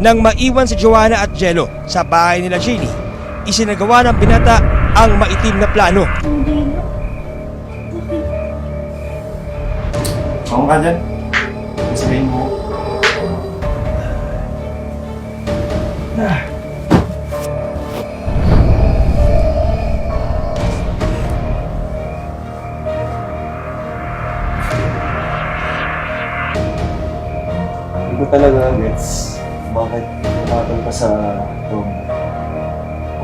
Nang maiwan si Joanna at Jello sa bahay nila Jeannie, isinagawa ng binata ang maitim na plano. Ako ka dyan. Sabihin mo. Hindi ko talaga gets bakit pumatol ka sa room.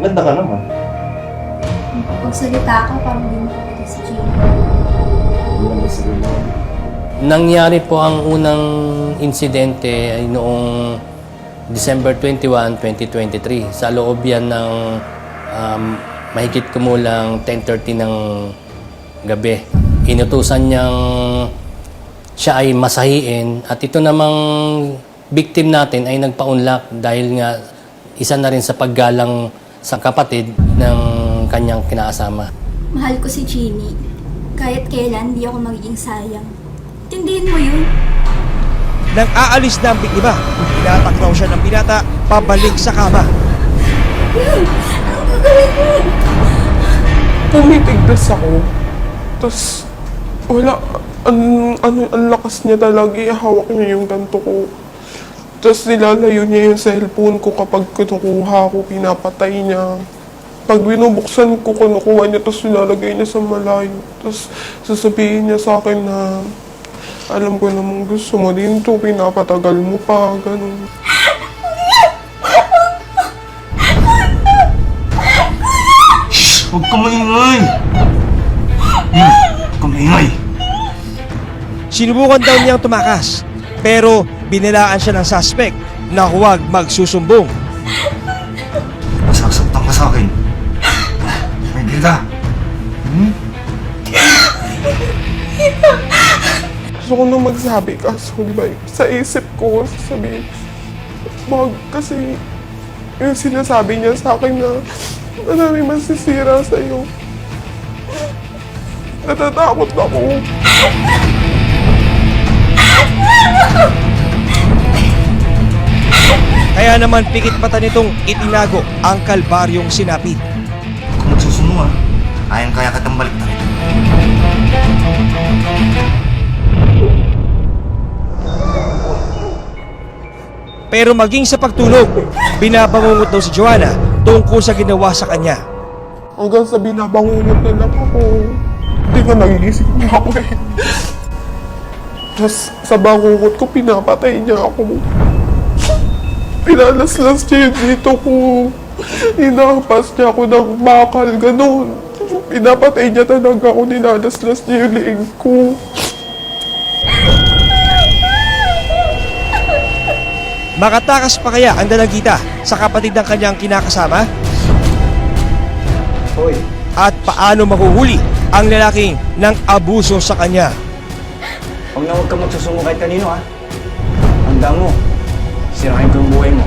Maganda ka naman. Kung salita ka, parang hindi mo kapatid si Gina. Hindi naman sabihin mo. Nangyari po ang unang insidente ay noong December 21, 2023. Sa loob yan ng mahigit kumulang 10:30 ng gabi. Inutusan niyang siya ay masahiin at ito namang victim natin ay nagpa-unlock dahil nga isa na rin sa paggalang sa kapatid ng kanyang kinaasama. Mahal ko si Jeannie. Kahit kailan, di ako magiging sayang. Tindihin mo yun. Nang aalis na ang biktima, pinatak raw siya ng binata pabalik sa kama. Anong gagawin mo? Tumitigdas ako. Tapos, wala, ang lakas niya talaga, ihawak niya yung ganto ko. Tapos nilalayo niya yung cellphone ko kapag kinukuha ko, pinapatay niya. Pag binubuksan ko, kinukuha niya, tapos nilalagay niya sa malayo. Tapos sasabihin niya sa akin na, alam ko namang gusto mo din to, pinapatagal mo pa, ganun. Huwag ka maingay! Huwag ka maingay! Sinubukan daw niyang tumakas, pero binilaan siya ng suspect na huwag magsusumbong. Masasaktan ka sa akin. Pwede ka. Gusto ko nang magsabi, kaso di ba, sa isip ko, sasabihin, wag, kasi yung sinasabi niya sa akin na marami masisira sa'yo. Natatakot ako. Kaya naman pikit mata nitong itinago ang kalbaryong sinapit. Kung magsusuno ayang kaya katang balik na rin. Pero maging sa pagtulog, binabangungot daw si Joanna tungkol sa ginawa sa kanya. Hanggang sa binabangungot na lang ako. Hindi ka nag-iisip na ako eh. Tapos sa bangungot ko, pinapatay niya ako. Pinalaslas niya yung dito ko. Hinapas niya ako ng bakal, ganun. Pinapatay niya talaga ako, nilalaslas niya yung leeg ko. Makatakas pa kaya ang dalagita sa kapatid ng kanyang kinakasama? Hoy, At paano mahuhuli ang lalaking ng abuso sa kanya? Huwag ka magsusumo kahit kanino ha. Handa mo. Sirahin ko yung buhay mo.